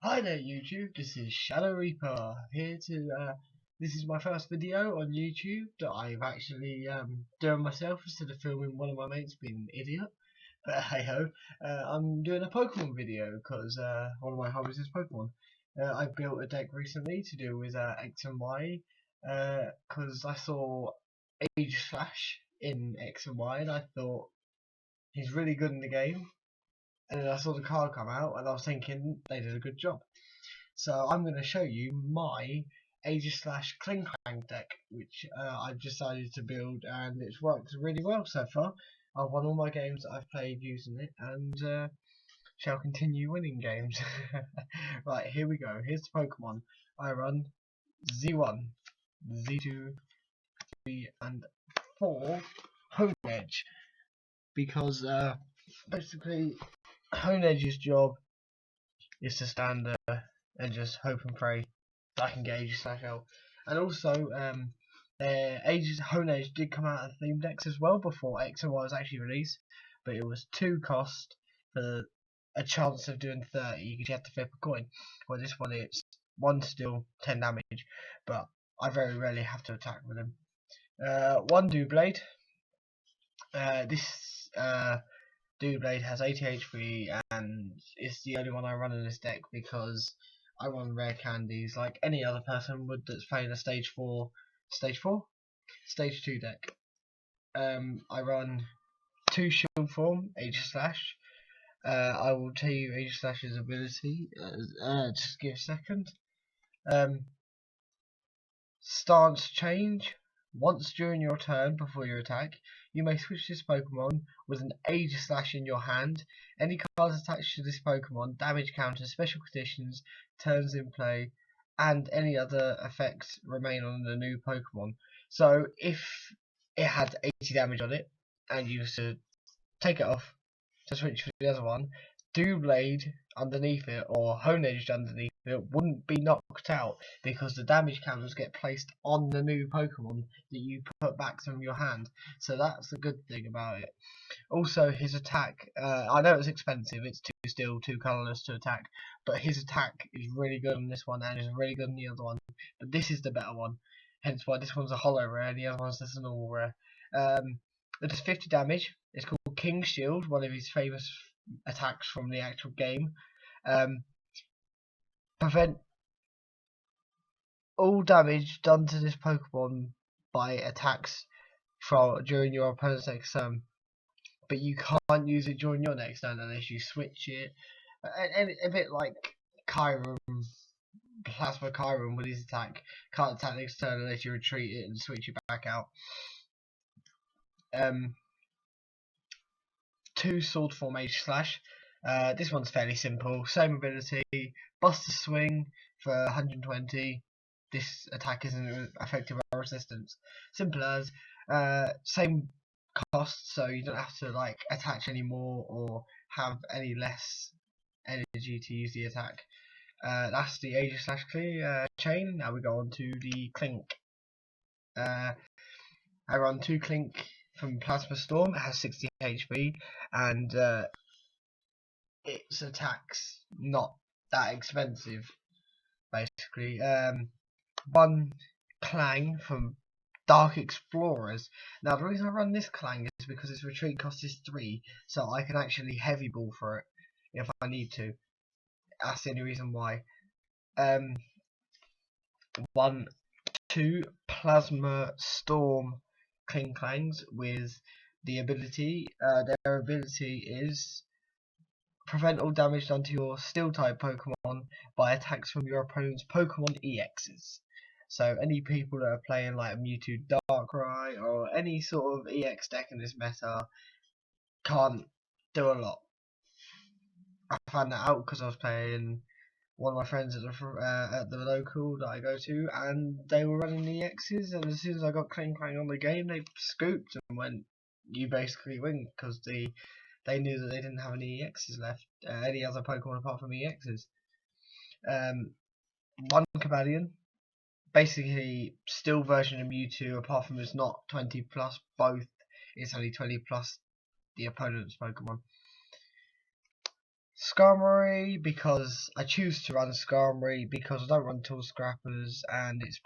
Hi there YouTube, this is Shadow Reaper here this is my first video on YouTube that I've actually done myself instead of filming one of my mates being an idiot. But hey ho, I'm doing a Pokemon video because one of my hobbies is Pokemon. I built a deck recently to do with X and Y because I saw Aegislash in X and Y and I thought he's really good in the game. And then I saw the card come out and I was thinking they did a good job. So I'm going to show you my Aegislash Klinklang deck, which I've decided to build, and it's worked really well so far. I've won all my games that I've played using it, and shall continue winning games. Right, here we go. Here's the Pokemon. I run Z1, Z2, 3, and 4 Hone Edge, because basically Hone Edge's job is to stand there and just hope and pray that I can get Aegislash out. And also, Hone Edge did come out of theme decks as well before X and Y was actually released, but it was 2 cost for a chance of doing 30 because you had to flip a coin. Well, this one it's 1 steel, 10 damage, but I very rarely have to attack with him. 1 Doublade. This Doublade has 80 HP and it's the only one I run in this deck because I run rare candies like any other person would that's playing a stage 2 deck. I run 2 shield form, Aegislash. I will tell you Aegislash's ability, just give a second. Stance change. Once during your turn before your attack, you may switch this Pokemon with an Aegislash in your hand. Any cards attached to this Pokemon, damage counters, special conditions, turns in play, and any other effects remain on the new Pokemon. So if it had 80 damage on it, and you used to take it off to switch for the other one, Doublade underneath it or Hone Edge underneath it wouldn't be knocked out because the damage counters get placed on the new Pokemon that you put back from your hand. So that's the good thing about it. Also, his attack, I know it's expensive, it's 2 steel, 2 colourless to attack, but his attack is really good on this one and is really good on the other one. But this is the better one, hence why this one's a holo rare and the other one's just a normal rare. It does 50 damage. It's called King Shield, one of his famous attacks from the actual game. Prevent all damage done to this Pokemon by attacks during your opponent's next turn, but you can't use it during your next turn unless you switch it. And a bit like Kyurem, Plasma Kyurem with his attack, can't attack next turn unless you retreat it and switch it back out. 2 Sword Form Aegislash. This one's fairly simple. Same ability. Buster Swing for 120. This attack isn't effective or resistance. Simple as. Same cost, so you don't have to like attach any more or have any less energy to use the attack. That's the Aegislash chain. Now we go on to the Klink. I run 2 Klink from Plasma Storm. It has 60 HP and its attack's not that expensive basically. 1 Klang from Dark Explorers. Now the reason I run this Klang is because its retreat cost is 3, so I can actually heavy ball for it if I need to. That's the only reason why. 2 Plasma Storm Klinklangs with the ability. Their ability is prevent all damage done to your Steel type Pokemon by attacks from your opponent's Pokemon EXs. So any people that are playing like Mewtwo Darkrai or any sort of EX deck in this meta can't do a lot. I found that out because I was playing one of my friends at the local that I go to, and they were running EXs, and as soon as I got Klinklang on the game, they scooped and went, "You basically win," because they knew that they didn't have any EXs left, any other Pokemon apart from EXs. 1 Cobalion, basically still version of Mewtwo, apart from it's not 20 plus both, it's only 20 plus the opponent's Pokemon. Skarmory, because I choose to run Skarmory because I don't run Tool Scrappers, and its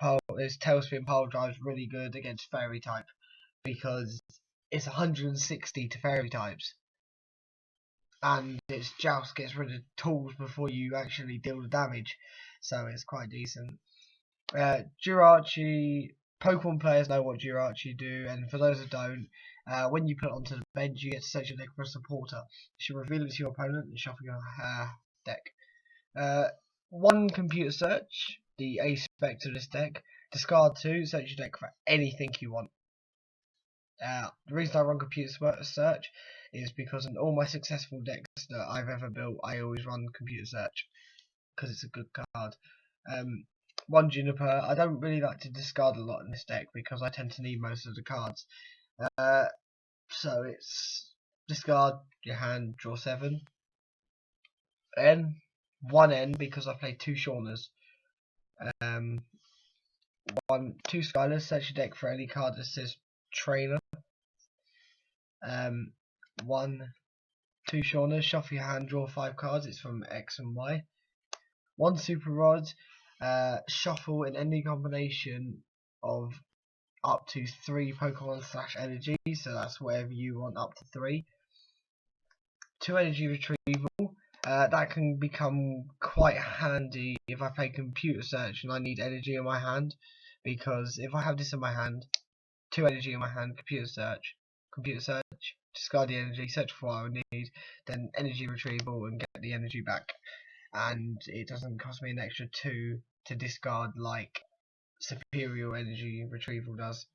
Tailspin Pile Drive is really good against Fairy type because it's 160 to Fairy types, and its Joust gets rid of tools before you actually deal the damage, so it's quite decent. Jirachi, Pokemon players know what Jirachi do, and for those that don't, when you put it onto the bench, you get to search your deck for a supporter. You should reveal it to your opponent and shuffle your deck. One computer search, the aspect of this deck. Discard 2, search your deck for anything you want. The reason I run computer search is because in all my successful decks that I've ever built, I always run computer search because it's a good card. One Juniper. I don't really like to discard a lot in this deck because I tend to need most of the cards. So it's discard your hand, draw 7. One N because I played 2 Shaunas. 2 Skylers. Search your deck for any card that says Trainer. 2 Shaunas. Shuffle your hand, draw 5 cards. It's from X and Y. 1 Super Rod. Shuffle in any combination of up to 3 Pokemon/energy, so that's whatever you want, up to 3. 2 energy retrieval. That can become quite handy if I play computer search and I need energy in my hand, because if I have this in my hand, 2 energy in my hand, computer search, discard the energy, search for what I need, then energy retrieval and get the energy back, and it doesn't cost me an extra 2 to discard like superior energy retrieval does.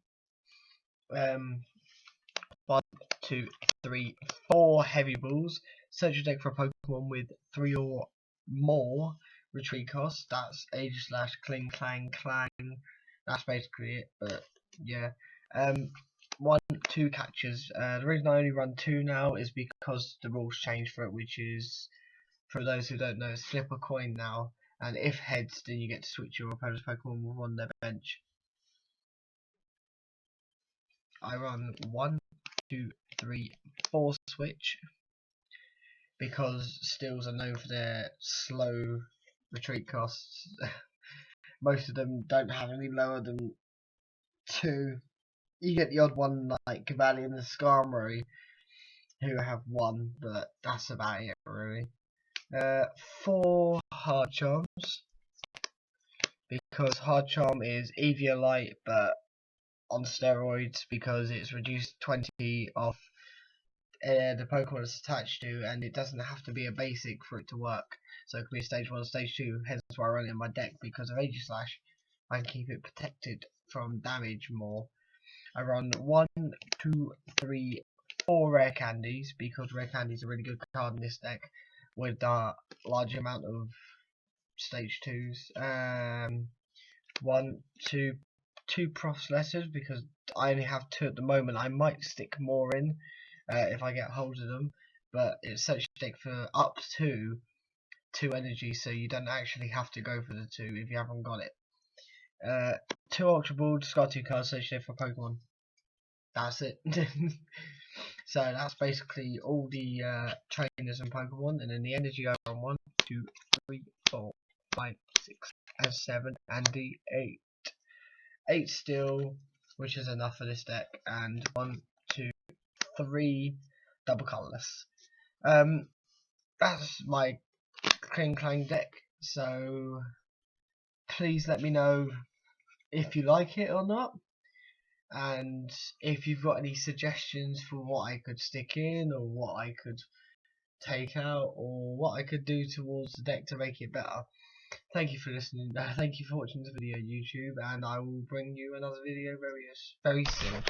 1, 2, 3, 4 heavy balls. Search your deck for a Pokemon with 3 or more retreat costs. That's Aegislash, Klinklang, Klang. That's basically it. But yeah. 1, 2 catches. The reason I only run 2 now is because the rules changed for it, which is, for those who don't know, flip a coin now, and if heads, then you get to switch your opponent's Pokemon with on their bench. I run 1, 2, 3, 4 switch because steals are known for their slow retreat costs. Most of them don't have any lower than 2. You get the odd one like Cavalier and Skarmory who have 1, but that's about it really. 4 Hard Charms because Hard Charm is Eviolite but on steroids because it's reduced 20 off the Pokemon it's attached to, and it doesn't have to be a basic for it to work. So it can be stage 1 or stage 2, hence why I run it in my deck, because of Aegislash I can keep it protected from damage more. I run 1, 2, 3, 4 rare candies because rare candies are a really good card in this deck with a large amount of stage 2s. 1, 2, 2 Prof's letters because I only have 2 at the moment. I might stick more in if I get hold of them, but it's such a deck for up to 2 energy, so you don't actually have to go for the 2 if you haven't got it. 2 Ultra Ball, discard 2 cards, search deck for Pokemon. That's it. So that's basically all the trainers and Pokemon, and then the energy I run 1, 2, 3, 4, 5, 6, and 7, and the 8. 8 still, which is enough for this deck, and 1, 2, 3 double colourless. That's my Klinklang deck, so please let me know if you like it or not, and if you've got any suggestions for what I could stick in or what I could take out or what I could do towards the deck to make it better. Thank you for listening. Thank you for watching this video, YouTube, and I will bring you another video very soon.